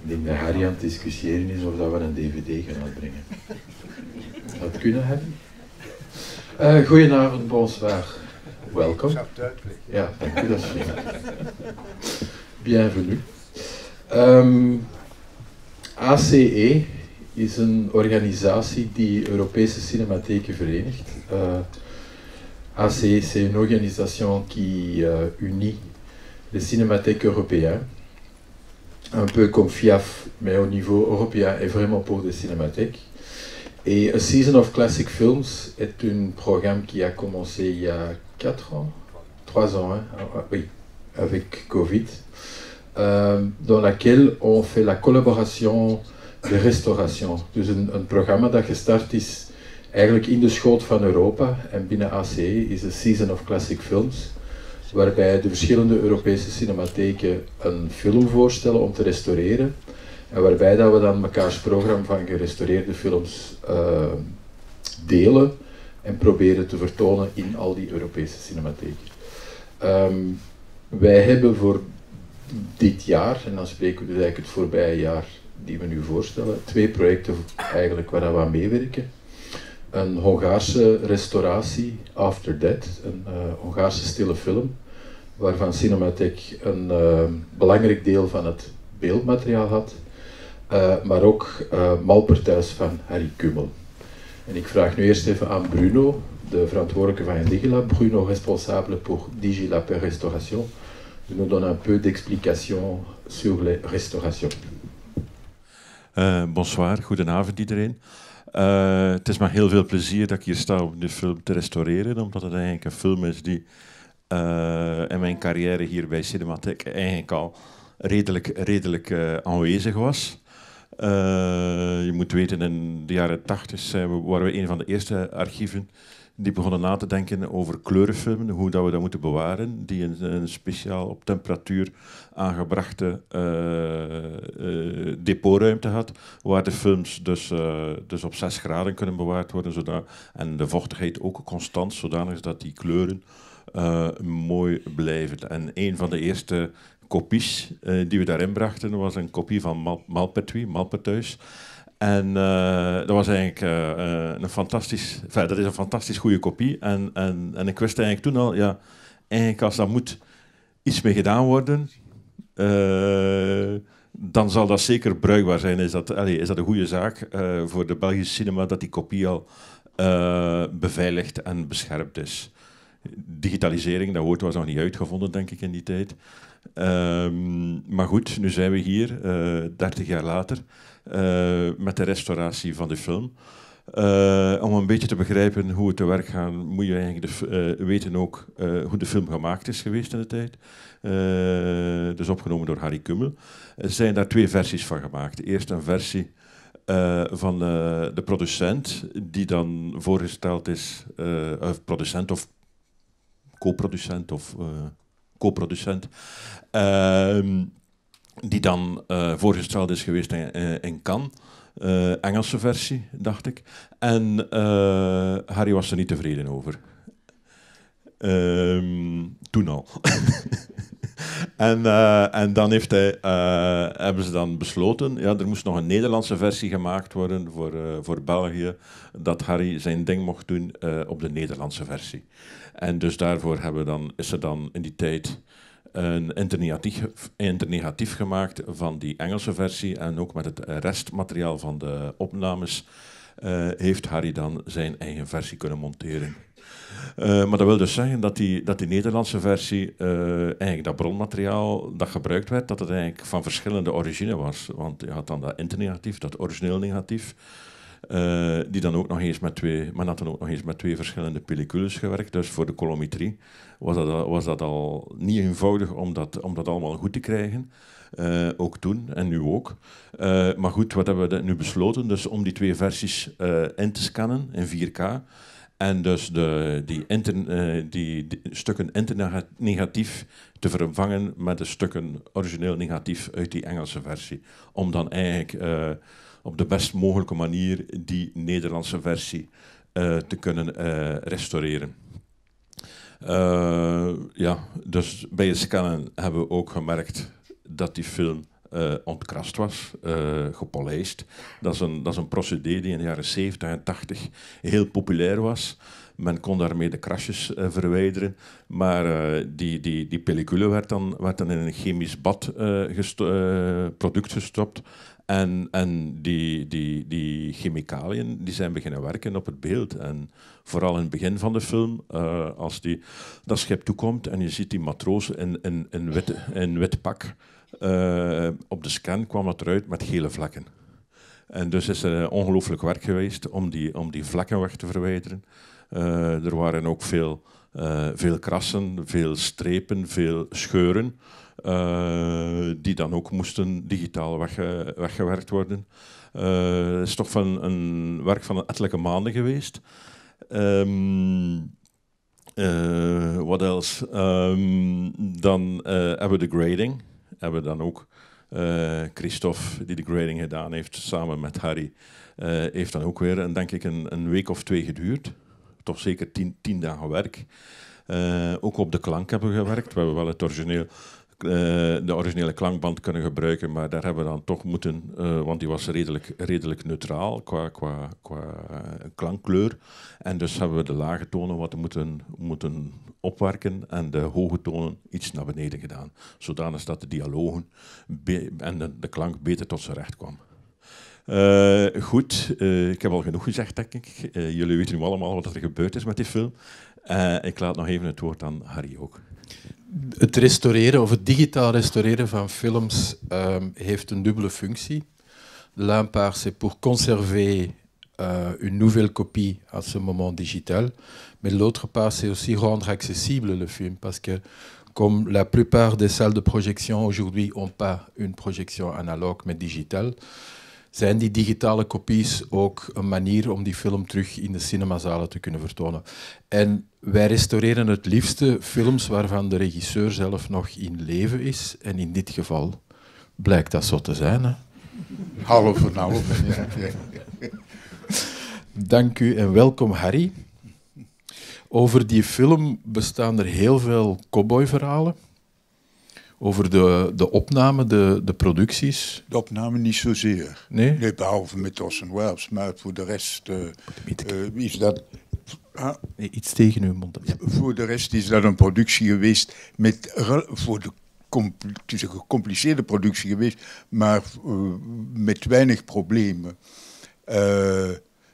Ik denk dat Harry aan het discussiëren is of dat we een dvd gaan uitbrengen. Zou het kunnen, Harry? Goedenavond, bonsoir. Welkom. Ja, dank u, dat is fijn. Bienvenue. ACE is een organisatie die Europese cinematheken verenigt. ACE, c'est une organisation qui unit les cinémathèques européens, un peu comme FIAF, mais au niveau européen et vraiment pour des cinémathèques. Et A Season of Classic Films est un programme qui a commencé il y a 4 ans, 3 ans, hein, oui, avec Covid, dans laquelle on fait la collaboration de restauration. Dus een programma dat gestart is eigenlijk in de schoot van Europa en binnen ACE is A Season of Classic Films, waarbij de verschillende Europese cinematheken een film voorstellen om te restaureren. En waarbij dat we dan mekaars programma van gerestaureerde films delen en proberen te vertonen in al die Europese cinematheken. Wij hebben voor dit jaar, en dan spreken we dus eigenlijk het voorbije jaar die we nu voorstellen, 2 projecten eigenlijk waar we aan meewerken. Een Hongaarse restauratie, After Death, een Hongaarse stille film, waarvan Cinematheek een belangrijk deel van het beeldmateriaal had. Maar ook Malperthuis van Harry Kummel. En ik vraag nu eerst even aan Bruno, de verantwoordelijke van Digilab, Bruno responsable pour Digilab et Restauration, de nous donner un peu d'explication sur les restaurations. Bonsoir, goedenavond iedereen. Het is maar heel veel plezier dat ik hier sta om de film te restaureren, omdat het eigenlijk een film is die in mijn carrière hier bij Cinematheek eigenlijk al redelijk aanwezig was. Je moet weten, in de jaren 80 waren we een van de eerste archieven die begonnen na te denken over kleurenfilmen, hoe dat we dat moeten bewaren, die een speciaal op temperatuur aangebrachte depotruimte had, waar de films dus op 6 graden kunnen bewaard worden, en de vochtigheid ook constant, zodanig dat die kleuren mooi blijven. En een van de eerste kopies die we daarin brachten was een kopie van Malperthuis. En dat was eigenlijk dat is een fantastisch goede kopie. En ik wist eigenlijk toen al, ja, eigenlijk als dat moet iets mee gedaan worden, dan zal dat zeker bruikbaar zijn. Is dat een goede zaak voor de Belgische cinema dat die kopie al beveiligd en beschermd is. Digitalisering, dat woord was nog niet uitgevonden, denk ik, in die tijd. Maar goed, nu zijn we hier, 30 jaar later, met de restauratie van de film. Om een beetje te begrijpen hoe het te werk gaat, moet je eigenlijk weten ook hoe de film gemaakt is geweest in de tijd. Dus opgenomen door Harry Kummel. Er zijn daar 2 versies van gemaakt. Eerst een versie van de producent, die dan voorgesteld is, producent of co-producent of co-producent, die dan voorgesteld is geweest in Cannes. Engelse versie, dacht ik. En Harry was er niet tevreden over. Toen al. En dan hebben ze dan besloten, ja, er moest nog een Nederlandse versie gemaakt worden voor België, dat Harry zijn ding mocht doen op de Nederlandse versie. En dus daarvoor is er dan in die tijd een internegatief gemaakt van die Engelse versie, en ook met het restmateriaal van de opnames heeft Harry dan zijn eigen versie kunnen monteren. Maar dat wil dus zeggen dat die Nederlandse versie, eigenlijk dat bronmateriaal dat gebruikt werd, dat het eigenlijk van verschillende origine was. Want je had dan dat internegatief, dat origineel negatief, die dan ook nog eens met 2 verschillende pellicules gewerkt. Dus voor de colorimetrie was dat al niet eenvoudig om dat allemaal goed te krijgen. Ook toen en nu ook. Maar goed, wat hebben we nu besloten? Dus om die 2 versies in te scannen in 4K. En dus die stukken internegatief te vervangen met de stukken origineel negatief uit die Engelse versie. Om dan eigenlijk op de best mogelijke manier die Nederlandse versie te kunnen restaureren. Ja, dus bij het scannen hebben we ook gemerkt dat die film ontkrast was, gepolijst. Dat is een procedé die in de jaren 70 en 80 heel populair was. Men kon daarmee de krasjes verwijderen, maar die pellicule werd dan in een chemisch bad product gestopt. En die chemicaliën die zijn beginnen werken op het beeld. En vooral in het begin van de film, als dat schip toekomt en je ziet die matroos in wit pak, op de scan kwam het eruit met gele vlekken. En dus is er ongelooflijk werk geweest om die vlekken weg te verwijderen. Er waren ook veel krassen, veel strepen, veel scheuren, die dan ook moesten digitaal weggewerkt worden. Het is toch een werk van ettelijke maanden geweest. Wat else? Dan hebben we de grading. Hebben we dan ook Christophe, die de grading gedaan heeft, samen met Harry, heeft dan ook weer, denk ik, een week of 2 geduurd. Toch zeker 10 dagen werk. Ook op de klank hebben we gewerkt. We hebben wel de originele klankband kunnen gebruiken, maar daar hebben we dan toch moeten, want die was redelijk neutraal qua klankkleur. En dus hebben we de lage tonen wat moeten opwerken en de hoge tonen iets naar beneden gedaan. Zodanig dat de dialogen en de klank beter tot zijn recht kwam. Goed, ik heb al genoeg gezegd, denk ik. Jullie weten nu allemaal wat er gebeurd is met die film. Ik laat nog even het woord aan Harry ook. Het restaureren of het digitaal restaureren van films heeft een dubbele functie. L'un part, c'est pour conserver une nouvelle copie à ce moment digital, mais l'autre part, c'est aussi rendre accessible le film, parce que comme la plupart des salles de projection aujourd'hui n'ont pas une projection analogue, mais digitale, zijn die digitale kopies ook een manier om die film terug in de cinemazalen te kunnen vertonen. En wij restaureren het liefste films waarvan de regisseur zelf nog in leven is. En in dit geval blijkt dat zo te zijn. Hè? Half en half. Ja. Dank u en welkom, Harry. Over die film bestaan er heel veel cowboyverhalen. Over de opname, de producties. De opname niet zozeer. Nee? Behalve met Orson Welles, maar voor de rest is dat... Nee, iets tegen uw mond. Ja. Voor de rest is dat een productie geweest het is een gecompliceerde productie geweest, maar met weinig problemen.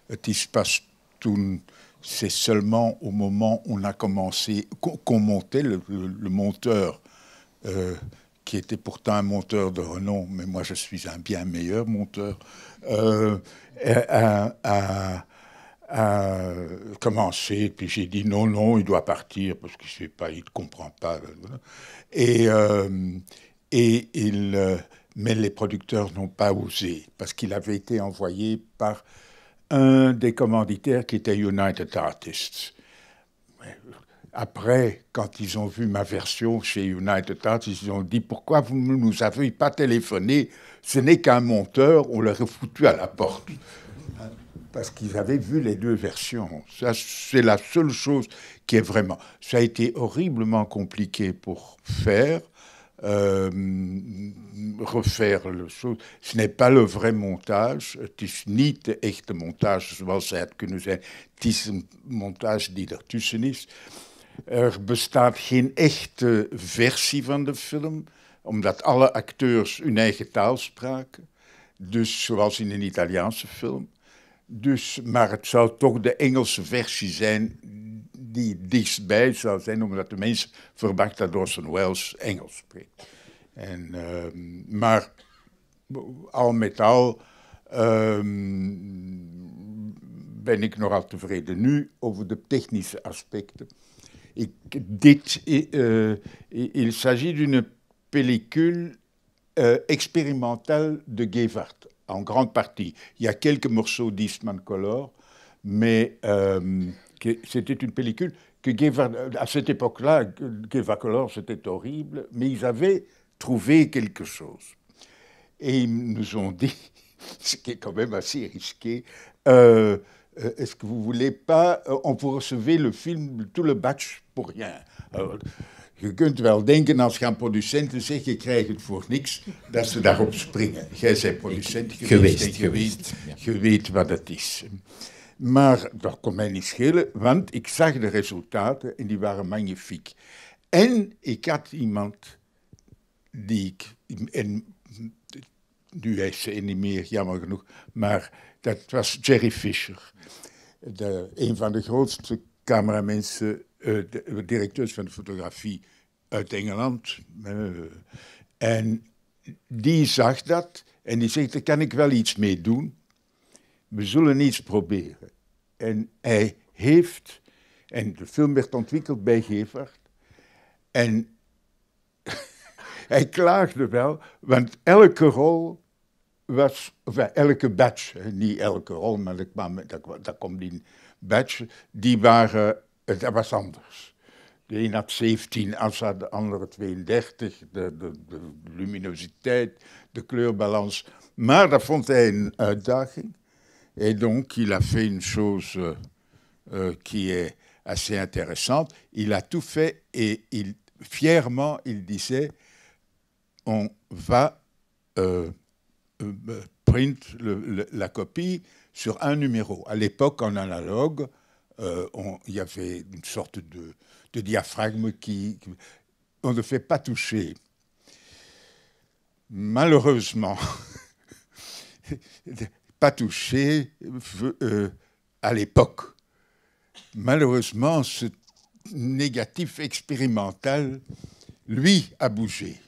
Het is pas toen... C'est seulement au moment où on a commencé, qu'on montait le monteur, qui était pourtant un monteur de renom, mais moi je suis un bien meilleur monteur, a commencé, puis j'ai dit non, il doit partir parce qu'il sait pas, il ne comprend pas. Mais les producteurs n'ont pas osé, parce qu'il avait été envoyé par un des commanditaires qui était United Artists. Après, quand ils ont vu ma version chez United Artists, ils ont dit « Pourquoi vous ne nous avez pas téléphoné? Ce n'est qu'un monteur, on l'aurait foutu à la porte. » Parce qu'ils avaient vu les 2 versions. Ça, c'est la seule chose qui est vraiment... Ça a été horriblement compliqué pour faire. Refaire le show. Ce n'est pas le vrai montage. Het is niet de echte montage zoals zij het kunnen zijn. Het is een montage die ertussen is. Er bestaat geen echte versie van de film, omdat alle acteurs hun eigen taal spraken. Dus zoals in een Italiaanse film. Dus, maar het zou toch de Engelse versie zijn die dichtstbij zou zijn, omdat de mensen verwachten dat Orson Welles Engels spreekt. Maar al met al ben ik nogal tevreden nu over de technische aspecten. Il s'agit d'une pellicule expérimentale de Gevart, en grande partie. Il y a quelques morceaux d'Eastman Color, mais c'était une pellicule que Gevart, à cette époque-là, Gevart Color, c'était horrible, mais ils avaient trouvé quelque chose. Et ils nous ont dit, ce qui est quand même assez risqué, est-ce que vous voulez pas, on vous recevez le film, tout le batch pour rien. Alors, Je kunt wel denken, als je aan producenten zegt, je krijgt het voor niks, dat ze daarop springen. Jij bent producent geweest. Je weet wat het is. Maar dat kon mij niet schelen, want ik zag de resultaten en die waren magnifiek. En ik had iemand die ik... En nu is ze niet meer, jammer genoeg, maar dat was Jerry Fisher. Een van de grootste cameramensen, de directeurs van de fotografie uit Engeland. En die zag dat en die zegt, daar kan ik wel iets mee doen. We zullen iets proberen. En hij heeft, en de film werd ontwikkeld bij Gevaert, en hij klaagde wel, want elke rol was, enfin, elke badge, niet elke rol, maar dat komt in badge, die waren, dat was anders. De een had 17 assa, de andere 32, de luminositeit, de kleurbalans. Maar dat vond hij een uitdaging. Et donc, il a fait une chose qui est assez intéressante. Il a tout fait et fièrement, il disait, on va print la copie sur un numéro. À l'époque, en analogue, il y avait une sorte de diaphragme on ne fait pas toucher. Malheureusement, pas touché à l'époque. Malheureusement, ce négatif expérimental, lui, a bougé.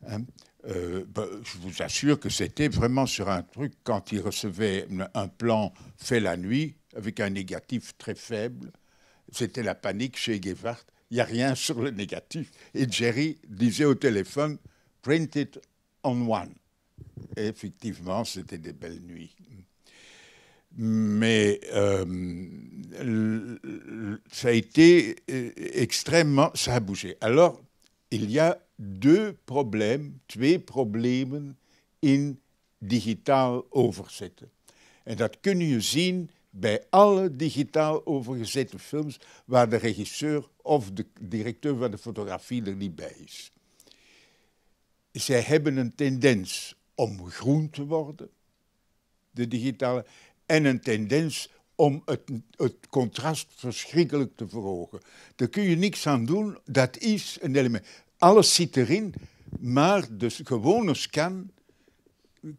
Hein? Je vous assure que c'était vraiment sur un truc, quand il recevait un plan fait la nuit, avec un négatif très faible, c'était la panique chez Gevaert. Il n'y a rien sur le négatif. Et Jerry disait au téléphone, « Print it on one ». Et effectivement, c'était des belles nuits. Mais ça a été extrêmement... Ça a bougé. Alors, il y a twee problemen in digitaal overzetten. En dat kun je zien bij alle digitaal overgezette films waar de regisseur of de directeur van de fotografie er niet bij is. Zij hebben een tendens om groen te worden, de digitale, en een tendens om het contrast verschrikkelijk te verhogen. Daar kun je niks aan doen, dat is een element. Alles zit erin, maar de gewone scan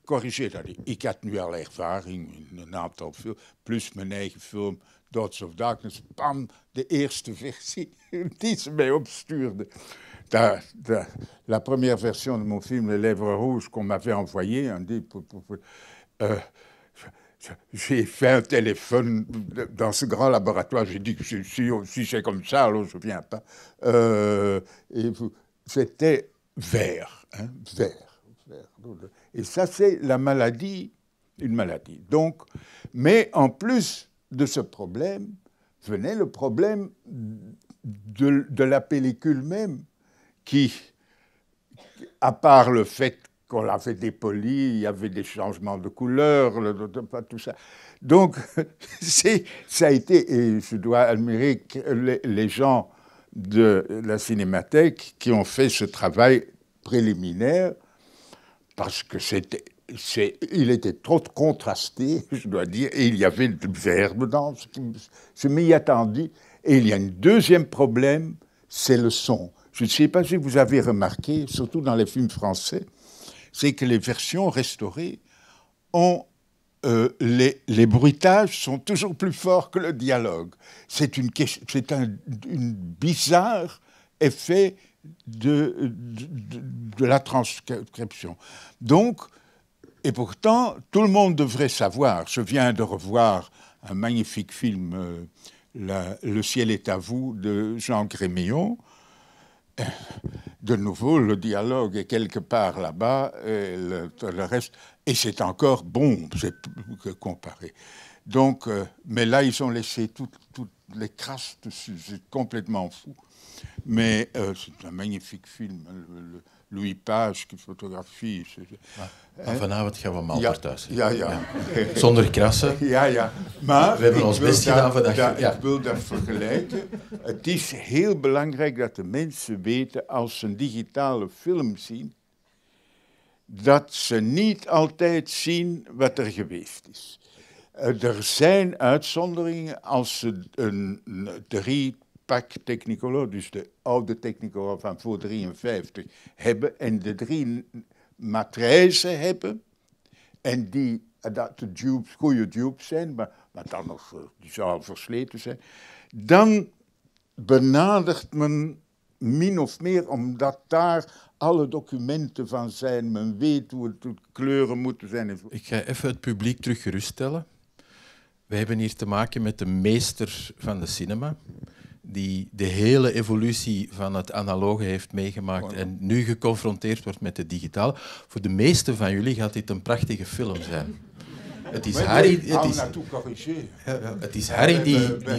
corrigeert dat niet. Ik had nu al ervaring in een aantal films, plus mijn eigen film, Dots of Darkness, bam, de eerste versie die ze mij opstuurde. La première version de mon film Les Lèvres Rouges qu'on m'avait envoyé, j'ai fait un téléphone dans ce grand laboratoire. J'ai dit que si c'est comme ça, alors je ne viens pas. C'était vert, hein, vert. Et ça, c'est la maladie, une maladie. Donc, mais en plus de ce problème, venait le problème de la pellicule même, qui, à part le fait qu'on l'avait dépolie, il y avait des changements de couleur, tout ça. Donc, ça a été, et je dois admirer les gens de la Cinémathèque qui ont fait ce travail préliminaire, parce que il était trop contrasté, je dois dire, et il y avait du vert dedans. Je m'y attendais. Et il y a un deuxième problème, c'est le son. Je ne sais pas si vous avez remarqué, surtout dans les films français, c'est que les versions restaurées ont les bruitages sont toujours plus forts que le dialogue. C'est une bizarre effet de la transcription. Donc, et pourtant, tout le monde devrait savoir. Je viens de revoir un magnifique film, Le ciel est à vous, de Jean Grémillon. De nouveau, le dialogue est quelque part là-bas, et le reste, et c'est encore bon, c'est comparé. Donc, mais là, ils ont laissé toutes les crasses dessus, c'est complètement fou. Mais c'est un magnifique film. Louis Page qui photographie. Vanavond gaan we Malper thuis. Ja. Zonder krassen. Ja. Maar we hebben ons best gedaan vandaag. Ik wil dat vergelijken. Het is heel belangrijk dat de mensen weten, als ze een digitale film zien, dat ze niet altijd zien wat er geweest is. Er zijn uitzonderingen als ze een 3-pak Technicolor, dus de oude Technicolor van voor 53, hebben en de 3 matrijzen hebben en dat de dupes, goede dupes zijn, maar dan nog, die zouden versleten zijn, dan benadert men min of meer, omdat daar alle documenten van zijn, men weet hoe het kleuren moeten zijn. Ik ga even het publiek terug geruststellen. We hebben hier te maken met de meester van de cinema, die de hele evolutie van het analoge heeft meegemaakt en nu geconfronteerd wordt met het digitaal. Voor de meesten van jullie gaat dit een prachtige film zijn. Het is Harry, het is Harry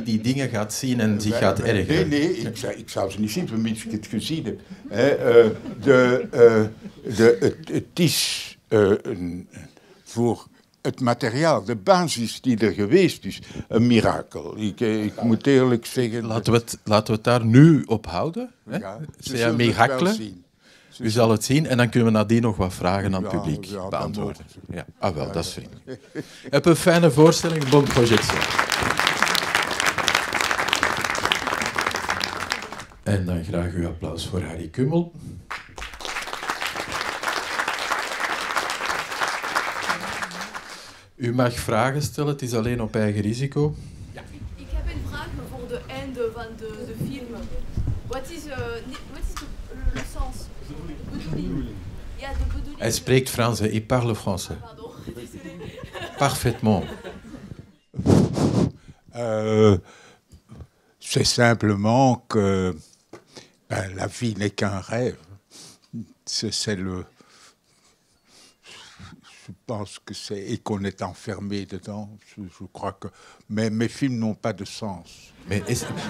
die dingen gaat zien en zich gaat ergeren. Nee, ik zou ze niet zien, vermits ik het gezien heb. Het is voor het materiaal, de basis die er geweest is, een mirakel. Ik moet eerlijk zeggen... Laten we het daar nu op houden. Ja, c'est un miracle. U zal het zien en dan kunnen we nadien nog wat vragen aan het publiek beantwoorden. Ja. Ah wel, dat is vriendelijk. Heb een fijne voorstelling, bon projection. En dan graag uw applaus voor Harry Kummel. U mag vragen stellen, het is alleen op eigen risico. Ja. Ik heb een vraag voor de einde van de film. Wat is le sens? Bedoeling. Ja, de bedoeling. Hij spreekt Frans, il parle français. Pardon. Parfaitement. C'est simplement que la vie n'est qu'un rêve. C'est le... Je pense que c'est... Et qu'on est enfermé dedans. Je crois que... Mais mes films n'ont pas de sens. Mais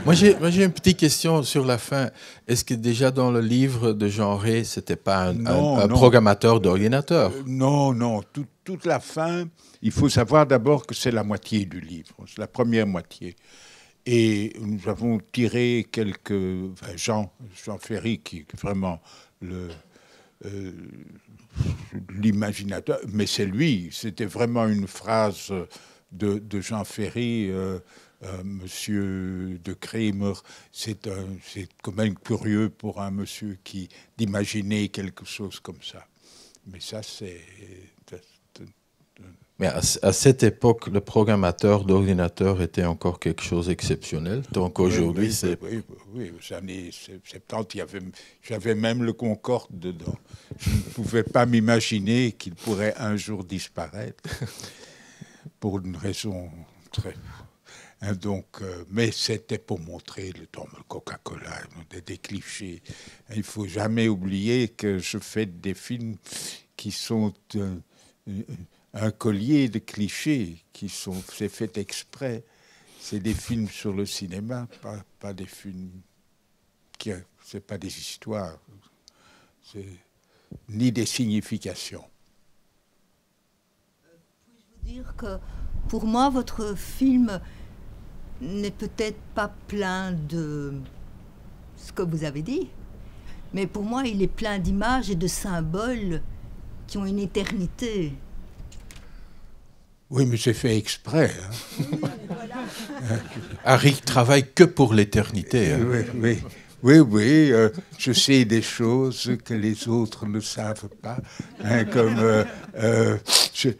moi, j'ai une petite question sur la fin. Est-ce que déjà dans le livre de Jean Rey, c'était pas un programmateur d'ordinateur? Non. Toute la fin, il faut savoir d'abord que c'est la moitié du livre. C'est la première moitié. Et nous avons tiré quelques... Enfin, Jean Ferry, qui est vraiment l'imaginateur, mais c'est lui. C'était vraiment une phrase de Jean Ferry... Monsieur de Kremer, c'est quand même curieux pour un monsieur d'imaginer quelque chose comme ça. Mais ça, c'est... Mais à cette époque, le programmateur d'ordinateur était encore quelque chose d'exceptionnel. Donc aujourd'hui, c'est... Oui, aux années 70, j'avais même le Concorde dedans. Je ne pouvais pas m'imaginer qu'il pourrait un jour disparaître pour une raison très... Donc, mais c'était pour montrer le Coca-Cola, des clichés. Il ne faut jamais oublier que je fais des films qui sont un collier de clichés, c'est fait exprès. C'est des films sur le cinéma, pas des films c'est pas des histoires, ni des significations. Puis-je vous dire que pour moi, votre film n'est peut-être pas plein de ce que vous avez dit, mais pour moi, il est plein d'images et de symboles qui ont une éternité. Oui, mais c'est fait exprès. Hein. Harry travaille que pour l'éternité. Hein. Oui, je sais des choses que les autres ne savent pas, hein, comme je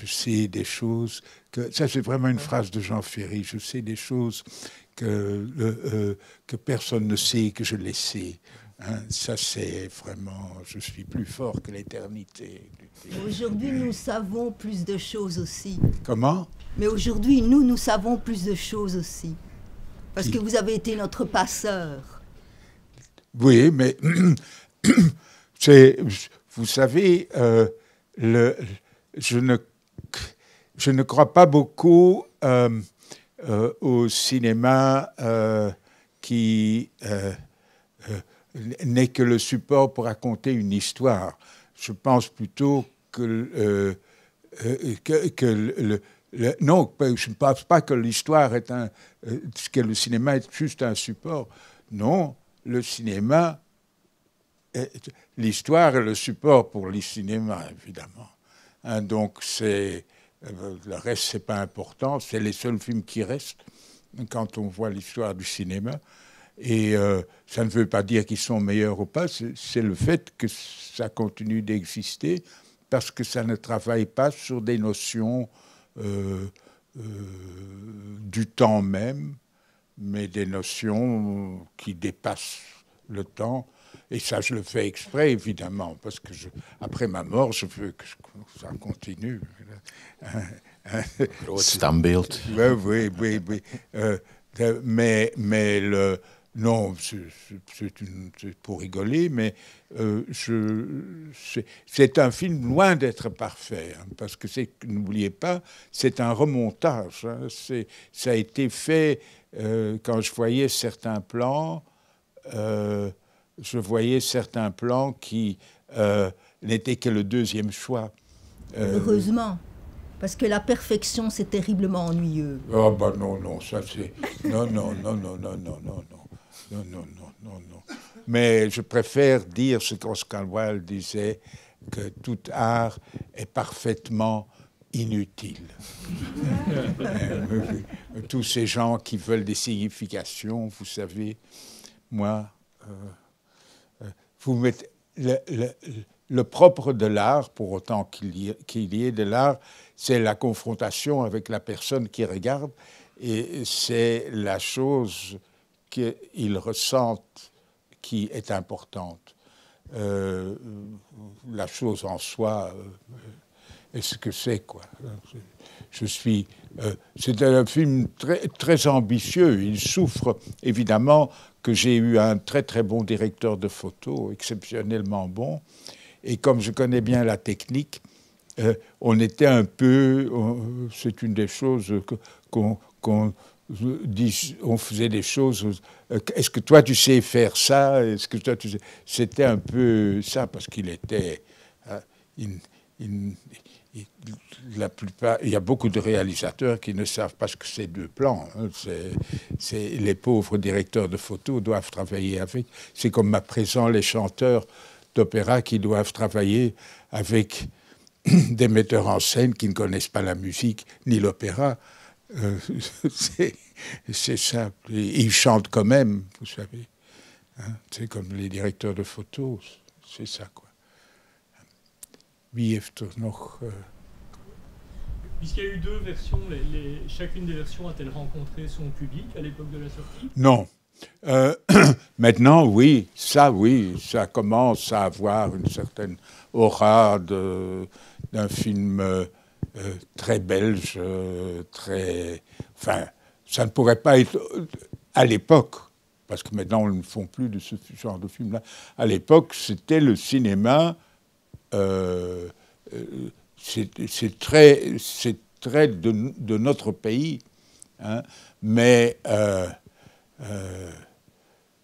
sais des choses que... Ça, c'est vraiment une phrase de Jean Ferry. Je sais des choses que personne ne sait, que je les sais. Hein, ça, c'est vraiment... Je suis plus fort que l'éternité. Aujourd'hui, nous savons plus de choses aussi. Comment? Mais aujourd'hui, nous savons plus de choses aussi. Parce que vous avez été notre passeur. Oui, mais... vous savez... je ne crois pas beaucoup au cinéma qui n'est que le support pour raconter une histoire. Je pense plutôt que non, je ne pense pas que l'histoire est que le cinéma est juste un support. Non, le cinéma, l'histoire est le support pour le cinéma, évidemment. Hein, donc le reste, c'est pas important. C'est les seuls films qui restent quand on voit l'histoire du cinéma. Et ça ne veut pas dire qu'ils sont meilleurs ou pas. C'est le fait que ça continue d'exister parce que ça ne travaille pas sur des notions du temps même, mais des notions qui dépassent le temps. Et ça, je le fais exprès, évidemment, parce que après ma mort, je veux que ça continue. Standbeeld. Oui. Mais non, c'est pour rigoler, mais c'est un film loin d'être parfait, hein, parce que n'oubliez pas, c'est un remontage. Hein, ça a été fait quand je voyais certains plans. Je voyais certains plans qui n'étaient que le deuxième choix. Heureusement, parce que la perfection, c'est terriblement ennuyeux. Oh, bah non, ça c'est... Non. Mais je préfère dire ce qu'Oscar Wilde disait, que tout art est parfaitement inutile. Tous ces gens qui veulent des significations, vous savez, moi... vous mettez le propre de l'art, pour autant qu'il y ait de l'art, c'est la confrontation avec la personne qui regarde, et c'est la chose qu'ils ressentent qui est importante. La chose en soi est ce que c'est, quoi. C'est un film très, très ambitieux. Il souffre, évidemment, que j'ai eu un très, très bon directeur de photo, exceptionnellement bon. Et comme je connais bien la technique, on était un peu... c'est une des choses qu'on faisait des choses... Est-ce que toi, tu sais faire ça? Est-ce que toi, tu sais... C'était un peu ça, parce qu'il était... la plupart, il y a beaucoup de réalisateurs qui ne savent pas ce que c'est deux plans. Hein. Les pauvres directeurs de photos doivent travailler avec. C'est comme à présent les chanteurs d'opéra qui doivent travailler avec des metteurs en scène qui ne connaissent pas la musique ni l'opéra. C'est ça. Et ils chantent quand même, vous savez. Hein. C'est comme les directeurs de photos. C'est ça, quoi. Wie heeft nog... Puisqu'il y a eu deux versions, chacune des versions a-t-elle rencontré son public à l'époque de la sortie? Non. Maintenant, oui, ça commence à avoir une certaine aura d'un film très belge, très... Enfin, ça ne pourrait pas être à l'époque, parce que maintenant, on ne font plus de ce genre de film-là. À l'époque, c'était le cinéma... c'est très de notre pays, hein, mais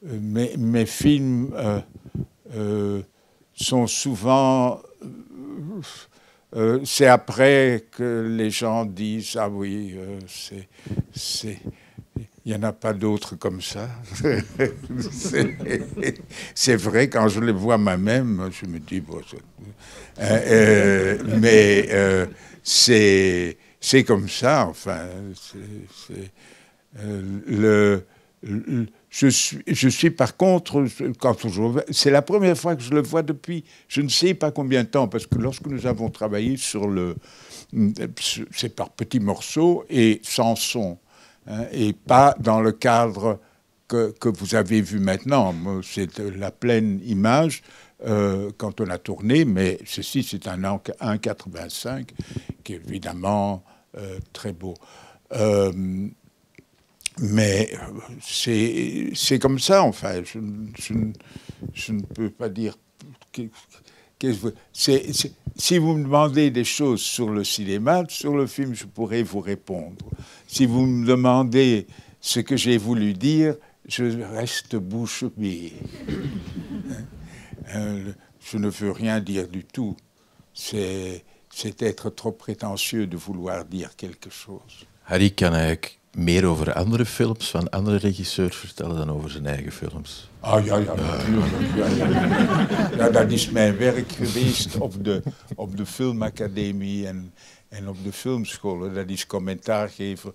mes films sont souvent... c'est après que les gens disent « Ah oui, il n'y en a pas d'autres comme ça. » C'est vrai, quand je les vois moi-même, je me dis... Bon, mais c'est comme ça, enfin. Je suis par contre, c'est la première fois que je le vois depuis je ne sais pas combien de temps, parce que lorsque nous avons travaillé c'est par petits morceaux et sans son, hein, et pas dans le cadre que vous avez vu maintenant. C'est la pleine image quand on a tourné, mais ceci, c'est un 1,85 qui est évidemment très beau. Mais c'est comme ça, enfin. Je ne peux pas dire... Si vous me demandez des choses sur le cinéma, sur le film, je pourrais vous répondre. Si vous me demandez ce que j'ai voulu dire, je reste bouche bée. Je ne veux rien dire du tout. C'est être trop prétentieux de vouloir dire quelque chose. Harry kan eigenlijk meer over andere films van andere regisseurs vertellen dan over zijn eigen films. Ah ja, natuurlijk. Ja, dat is mijn werk geweest op de filmacademie en op de filmscholen. Dat is commentaar geven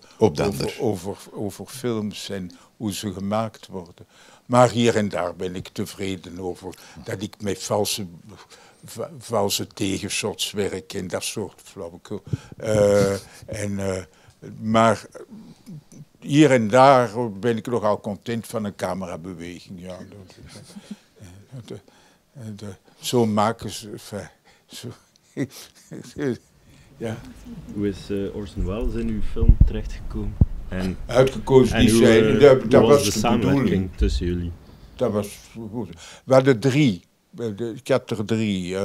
over films en hoe ze gemaakt worden. Maar hier en daar ben ik tevreden over dat ik met valse tegenshots werk en dat soort flauwekul. Maar hier en daar ben ik nogal content van een camerabeweging. Ja, zo maken ze... Ja. Hoe is Orson Welles in uw film terechtgekomen? Uitgekozen die zijn. Dat was de samenwerking tussen jullie. Dat was goed. We hadden 3. Ik had er 3.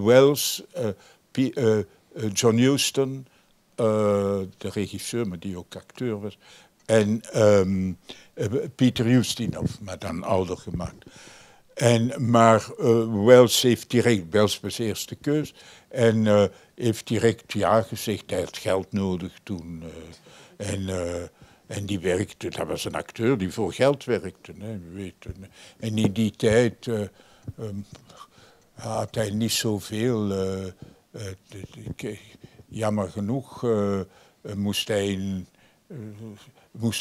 Welles, John Huston, de regisseur, maar die ook acteur was, en Peter Ustinov, maar dan ouder gemaakt. Maar Welles heeft direct, Welles was eerste keus, en heeft direct ja gezegd, hij had geld nodig toen. En die werkte, dat was een acteur die voor geld werkte. Hè, weet. En in die tijd had hij niet zoveel. Jammer genoeg moest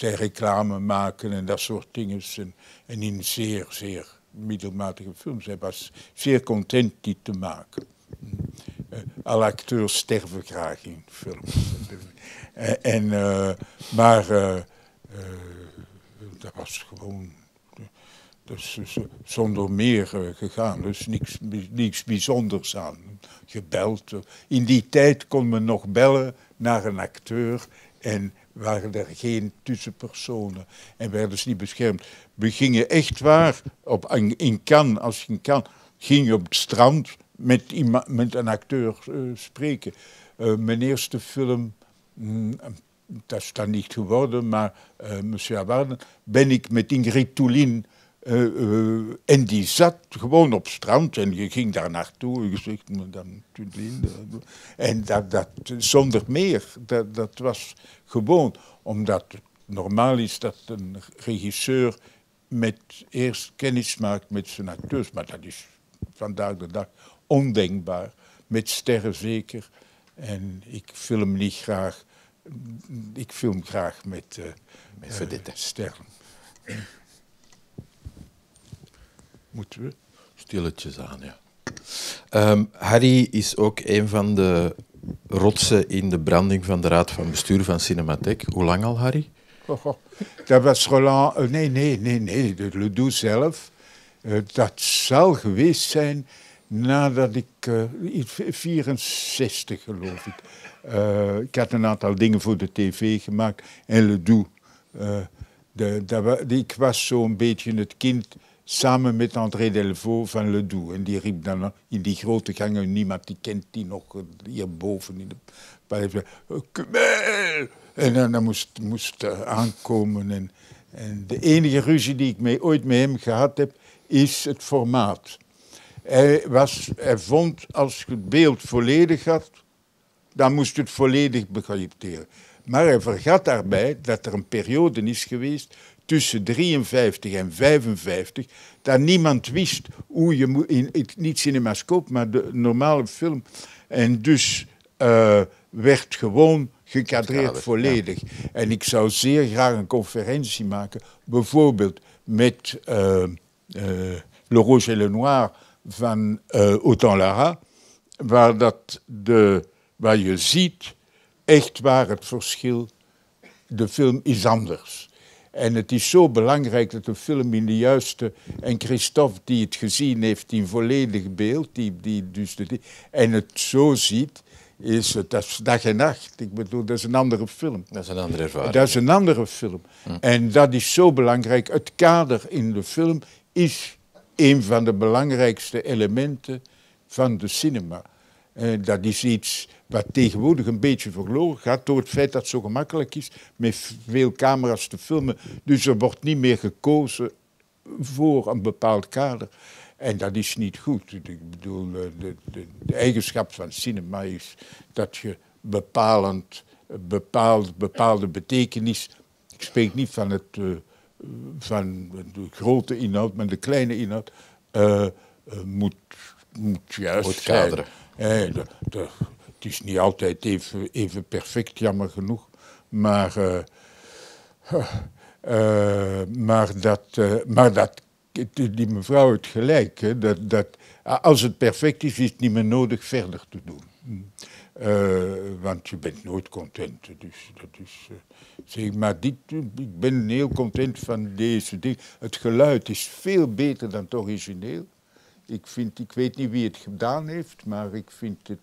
hij reclame maken en dat soort dingen. En in zeer, zeer middelmatige films. Hij was zeer content die te maken. Alle acteurs sterven graag in films. Maar dat was gewoon zonder meer gegaan. Dus niks bijzonders aan. Gebeld. In die tijd kon men nog bellen naar een acteur en waren er geen tussenpersonen en werden ze niet beschermd. We gingen echt waar in Cannes, als je in Cannes ging je op het strand met een acteur spreken. Mijn eerste film, dat is dan niet geworden, maar Monsieur Awarden, ben ik met Ingrid Toulin en die zat gewoon op het strand en je ging daar naartoe. Je zegt, Madame Toulin. En dat zonder meer, dat was gewoon, omdat het normaal is dat een regisseur eerst kennis maakt met zijn acteurs, maar dat is vandaag de dag ondenkbaar, met sterren zeker. En ik film niet graag, ik film graag met sterren. Moeten we? Stilletjes aan, ja. Harry is ook een van de rotsen in de branding van de Raad van Bestuur van Cinematheek. Hoe lang al, Harry? Dat was Roland... Nee, de Ledoux zelf. Dat zal geweest zijn nadat ik... 64, geloof ik. Ik had een aantal dingen voor de tv gemaakt. En Ledoux. Ik was zo'n beetje het kind... samen met André Delvaux van Ledoux. En die riep dan in die grote gangen, niemand die kent die nog hierboven in de palais. Kumel! En dan moest aankomen. En de enige ruzie die ik ooit met hem gehad heb, is het formaat. Hij vond, als je het beeld volledig had, dan moest het volledig begrijpteren. Maar hij vergat daarbij dat er een periode is geweest tussen 53 en 55, dat niemand wist hoe je niet cinemascoop, maar de normale film. En dus werd gewoon gekadreerd volledig. Ja. En ik zou zeer graag een conferentie maken, bijvoorbeeld met Le Rouge et le Noir van Autant Lara, waar je ziet, echt waar het verschil, de film is anders. En het is zo belangrijk dat de film in de juiste... En Christophe, die het gezien heeft in volledig beeld, en het zo ziet, dat is dag en nacht. Ik bedoel, dat is een andere film. Dat is een andere ervaring. Dat is een andere film. En dat is zo belangrijk. Het kader in de film is een van de belangrijkste elementen van de cinema. En dat is iets wat tegenwoordig een beetje verloren gaat door het feit dat het zo gemakkelijk is met veel camera's te filmen. Dus er wordt niet meer gekozen voor een bepaald kader. En dat is niet goed. Ik bedoel, de eigenschap van cinema is dat je bepaalde betekenis, ik spreek niet van van de grote inhoud, maar de kleine inhoud, moet juist kaderen. Het is niet altijd even perfect, jammer genoeg, maar die mevrouw heeft gelijk. Hè, dat als het perfect is, is het niet meer nodig verder te doen. Want je bent nooit content. Dus dat is, zeg maar, ik ben heel content van deze ding. Het geluid is veel beter dan het origineel. Ik weet niet wie het gedaan heeft, maar ik vind het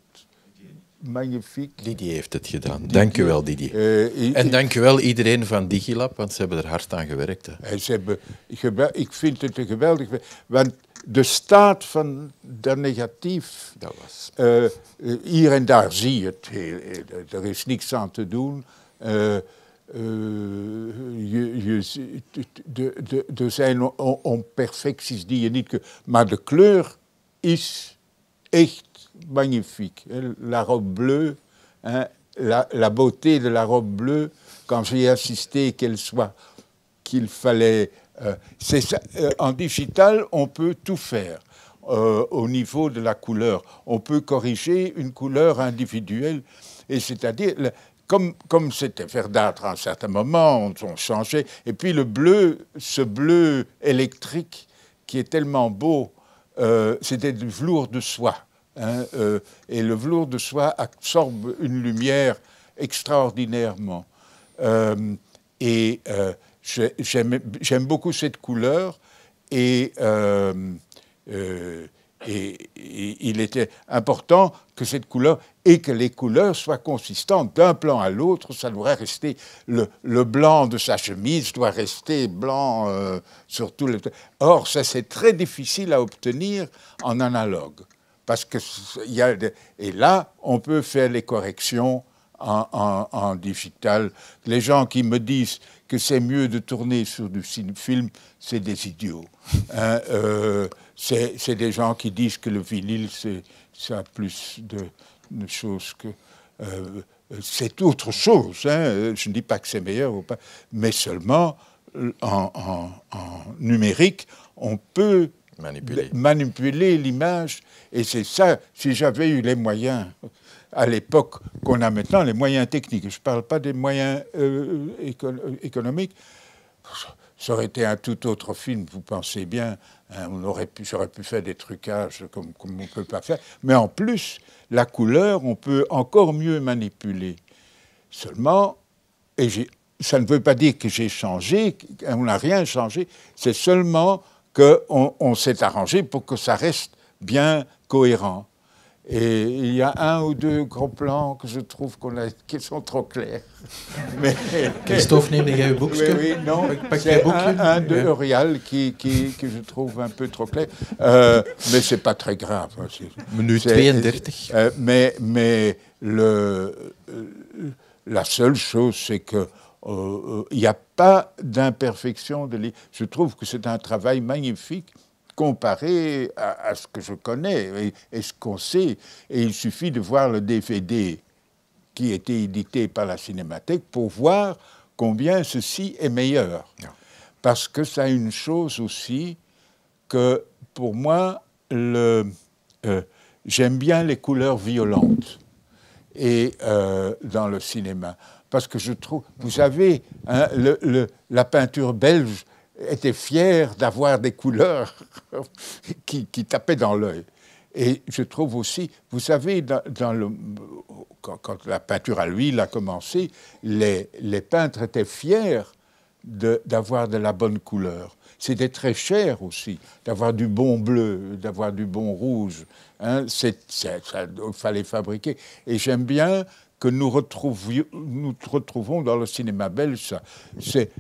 magnifiek. Didier heeft het gedaan. Dank u wel, Didier. En dank u wel iedereen van Digilab, want ze hebben er hard aan gewerkt. Hè. Ik vind het een geweldig... Want de staat van dat negatief... Dat was... hier en daar zie je het. Er is niks aan te doen. Er zijn onperfecties die je niet kunt... Maar de kleur is echt magnifique. La robe bleue, hein, la beauté de la robe bleue, quand j'ai insisté qu'il fallait... en digital, on peut tout faire. Au niveau de la couleur. On peut corriger une couleur individuelle. Et c'est-à-dire... Comme c'était verdâtre à un certain moment, on changeait. Et puis le bleu, ce bleu électrique qui est tellement beau, c'était du velours de soie. Hein, et le velours de soie absorbe une lumière extraordinairement. J'aime beaucoup cette couleur et il était important que cette couleur et que les couleurs soient consistantes d'un plan à l'autre. Ça devrait rester le blanc de sa chemise doit rester blanc sur tout le. Or, ça c'est très difficile à obtenir en analogue parce que et là on peut faire les corrections en digital. Les gens qui me disent que c'est mieux de tourner sur du film, c'est des idiots. Hein, c'est des gens qui disent que le vinyle, ça a plus de choses que... c'est autre chose. Hein. Je ne dis pas que c'est meilleur ou pas, mais seulement en numérique, on peut manipuler l'image. Et c'est ça, si j'avais eu les moyens... à l'époque qu'on a maintenant, les moyens techniques, je ne parle pas des moyens économiques, ça aurait été un tout autre film, vous pensez bien, hein, j'aurais pu faire des trucages comme on ne peut pas faire, mais en plus, la couleur, on peut encore mieux manipuler. Seulement, ça ne veut pas dire que j'ai changé, on n'a rien changé, c'est seulement qu'on s'est arrangé pour que ça reste bien cohérent. Et il y a un ou deux gros plans que je trouve qui sont trop clairs. Mais, Christophe, neem jij uw boekje? Oui, non, c'est un de Eurial que je trouve un peu trop clair. Mais c'est pas très grave. Minuut 32. Mais la seule chose, c'est que il n'y a pas d'imperfection de l'image. Je trouve que c'est un travail magnifique comparé à ce que je connais et ce qu'on sait. Et il suffit de voir le DVD qui a été édité par la Cinémathèque pour voir combien ceci est meilleur. Non. Parce que ça a une chose aussi que, pour moi, j'aime bien les couleurs violentes et, dans le cinéma. Parce que je trouve... Vous savez, hein, la peinture belge était fier d'avoir des couleurs qui tapaient dans l'œil. Et je trouve aussi, vous savez, quand la peinture à l'huile a commencé, les peintres étaient fiers d'avoir de la bonne couleur. C'était très cher aussi d'avoir du bon bleu, d'avoir du bon rouge. Hein, il fallait fabriquer. Et j'aime bien que nous retrouvons dans le cinéma belge ça. C'est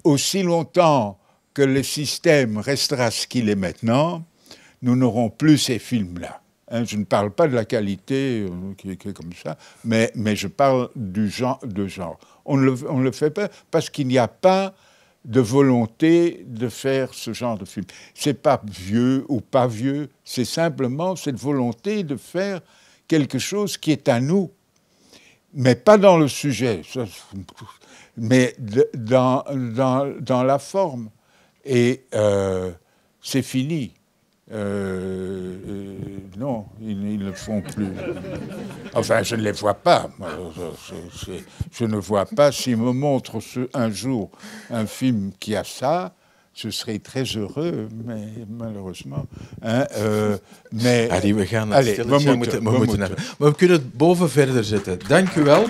aussi longtemps que le système restera ce qu'il est maintenant, nous n'aurons plus ces films-là. Hein, je ne parle pas de la qualité qui est comme ça, mais je parle du genre, de genre. On ne le fait pas parce qu'il n'y a pas de volonté de faire ce genre de film. C'est pas vieux ou pas vieux, c'est simplement cette volonté de faire quelque chose qui est à nous, mais pas dans le sujet, mais dans la forme. Et c'est fini. Non, ils ne le font plus. Enfin, je ne les vois pas. Je ne vois pas. S'ils me montrent un jour un film qui a ça, je serais très heureux, mais malheureusement. Hein, Harry, we gaan allez, we moeten. Maar we kunnen het boven verder zetten. Dank u wel.